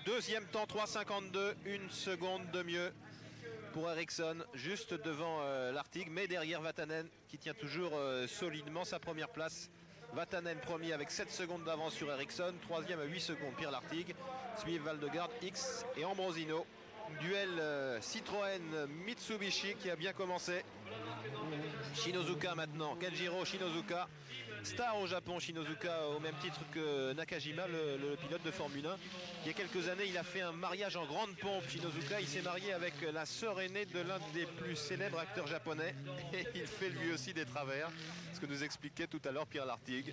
Deuxième temps, 3,52, une seconde de mieux pour Ericsson, juste devant l'Artigue, mais derrière Vatanen qui tient toujours solidement sa première place. Vatanen premier avec 7 secondes d'avance sur Ericsson, troisième à 8 secondes Pierre Lartigue, suivent Valdegarde, X et Ambrosino. Duel Citroën Mitsubishi qui a bien commencé. Shinozuka maintenant, Kenjiro Shinozuka, star au Japon. Shinozuka au même titre que Nakajima, le pilote de Formule 1. Il y a quelques années, il a fait un mariage en grande pompe. Shinozuka, il s'est marié avec la sœur aînée de l'un des plus célèbres acteurs japonais. Et il fait lui aussi des travers, ce que nous expliquait tout à l'heure Pierre Lartigue.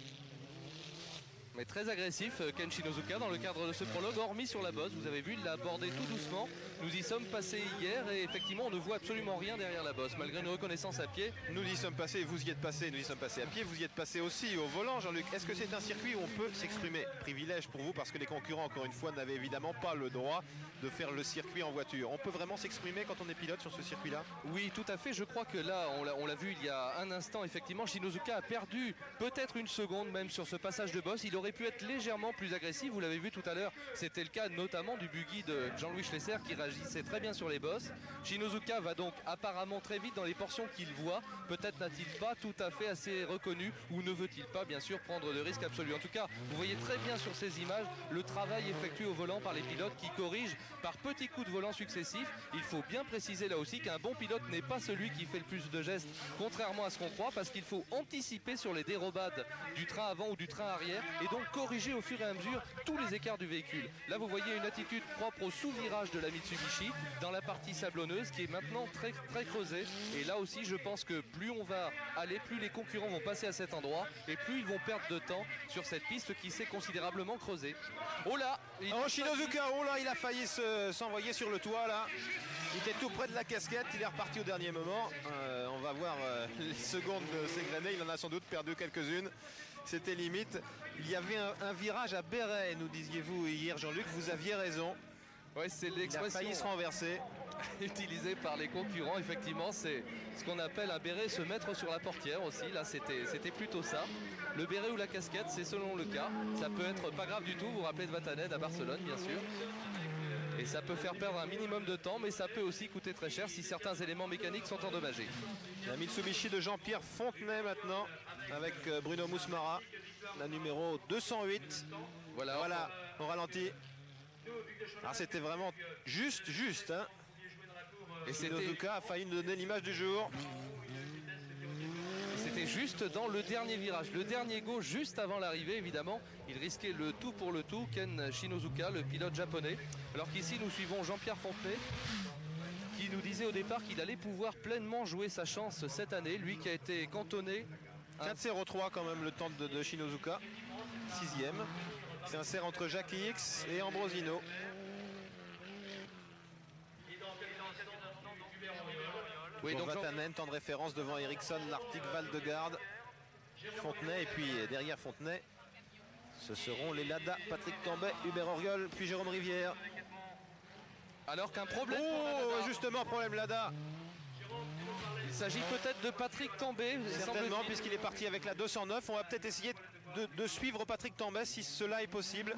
Mais très agressif, Ken Shinozuka, dans le cadre de ce prologue, hormis sur la bosse. Vous avez vu, il l'a abordé tout doucement. Nous y sommes passés hier et effectivement, on ne voit absolument rien derrière la bosse, malgré une reconnaissance à pied. Nous y sommes passés, vous y êtes passés, nous y sommes passés à pied, vous y êtes passés aussi au volant, Jean-Luc. Est-ce que c'est un circuit où on peut s'exprimer? Privilège pour vous, parce que les concurrents, encore une fois, n'avaient évidemment pas le droit de faire le circuit en voiture. On peut vraiment s'exprimer quand on est pilote sur ce circuit-là? Oui, tout à fait. Je crois que là, on l'a vu il y a un instant, effectivement, Shinozuka a perdu peut-être une seconde même sur ce passage de bosse. Il aurait pu être légèrement plus agressif. Vous l'avez vu tout à l'heure, c'était le cas notamment du buggy de Jean-Louis Schlesser qui réagissait très bien sur les bosses. Shinozuka va donc apparemment très vite dans les portions qu'il voit. Peut-être n'a-t-il pas tout à fait assez reconnu ou ne veut-il pas bien sûr prendre de risques absolus. En tout cas, vous voyez très bien sur ces images le travail effectué au volant par les pilotes qui corrigent par petits coups de volant successifs. Il faut bien préciser là aussi qu'un bon pilote n'est pas celui qui fait le plus de gestes, contrairement à ce qu'on croit, parce qu'il faut anticiper sur les dérobades du train avant ou du train arrière et donc corriger au fur et à mesure tous les écarts du véhicule. Là vous voyez une attitude propre au sous-virage de la Mitsubishi dans la partie sablonneuse qui est maintenant très creusée, et là aussi je pense que plus on va aller, plus les concurrents vont passer à cet endroit et plus ils vont perdre de temps sur cette piste qui s'est considérablement creusée. Oh là, oh Shinozuka, oh là, il a failli s'envoyer sur le toit là. Il était tout près de la casquette, il est reparti au dernier moment. On va voir les secondes s'égrener, il en a sans doute perdu quelques-unes. C'était limite. Il y avait un virage à Béret, nous disiez-vous hier, Jean-Luc, vous aviez raison. Ouais, c'est l'expression. Il a failli se renverser. Utilisé par les concurrents, effectivement, c'est ce qu'on appelle un béret se mettre sur la portière aussi. Là, c'était plutôt ça. Le béret ou la casquette, c'est selon le cas. Ça peut être pas grave du tout. Vous vous rappelez de Vatanen à Barcelone, bien sûr. Et ça peut faire perdre un minimum de temps, mais ça peut aussi coûter très cher si certains éléments mécaniques sont endommagés. La Mitsubishi de Jean-Pierre Fontenay maintenant, avec Bruno Mousmara, la numéro 208. Voilà, on ralentit. Alors c'était vraiment juste, hein. Et Shinozuka a failli nous donner l'image du jour. C'était juste dans le dernier virage, le dernier go juste avant l'arrivée évidemment. Il risquait le tout pour le tout, Ken Shinozuka, le pilote japonais. Alors qu'ici nous suivons Jean-Pierre Fontenay qui nous disait au départ qu'il allait pouvoir pleinement jouer sa chance cette année. Lui qui a été cantonné. 4,03 quand même le temps de Shinozuka, 6e. C'est un serre entre Jackie X et Ambrosino. Oui, donc Vatanen, temps de référence devant Ericsson, Lartigue, Valdegarde, Fontenay, et puis derrière Fontenay, ce seront les Lada, Patrick Tambay, Hubert Auriol, puis Jérôme Rivière. Alors qu'un problème. Oh, justement, problème Lada. Il s'agit peut-être de Patrick Tambay. Certainement, puisqu'il est parti avec la 209. On va peut-être essayer de suivre Patrick Tambay si cela est possible.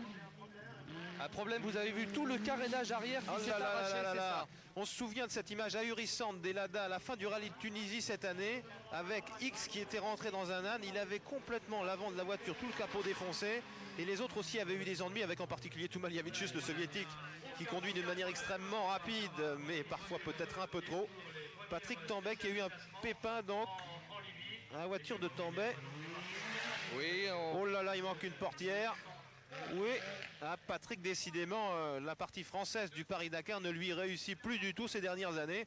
Un problème, vous avez vu tout le carénage arrière qui s'est arraché, c'est ça. On se souvient de cette image ahurissante des Lada à la fin du rallye de Tunisie cette année, avec X qui était rentré dans un âne. Il avait complètement l'avant de la voiture, tout le capot défoncé, et les autres aussi avaient eu des ennuis, avec en particulier Tumaljavicius, le soviétique, qui conduit d'une manière extrêmement rapide, mais parfois peut-être un peu trop. Patrick Tambay qui a eu un pépin donc à la voiture de Tambay. Oui, oh là là, il manque une portière. Oui, Patrick, décidément, la partie française du Paris-Dakar ne lui réussit plus du tout ces dernières années.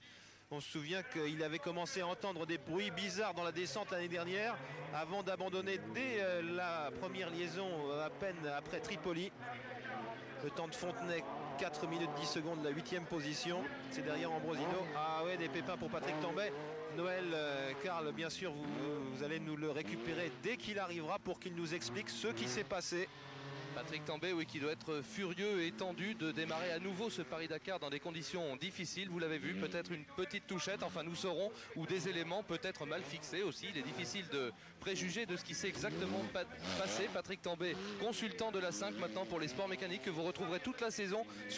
On se souvient qu'il avait commencé à entendre des bruits bizarres dans la descente l'année dernière, avant d'abandonner dès la première liaison, à peine après Tripoli. Le temps de Fontenay, 4 minutes 10 secondes, la 8e position. C'est derrière Ambrosino. Ah ouais, des pépins pour Patrick Tambay. Noël, Karl, bien sûr, vous allez nous le récupérer dès qu'il arrivera pour qu'il nous explique ce qui s'est passé. Patrick Tambay, oui, qui doit être furieux et tendu de démarrer à nouveau ce Paris-Dakar dans des conditions difficiles. Vous l'avez vu, peut-être une petite touchette, enfin nous saurons, ou des éléments peut-être mal fixés aussi. Il est difficile de préjuger de ce qui s'est exactement passé. Patrick Tambay, consultant de la 5 maintenant pour les sports mécaniques, que vous retrouverez toute la saison sur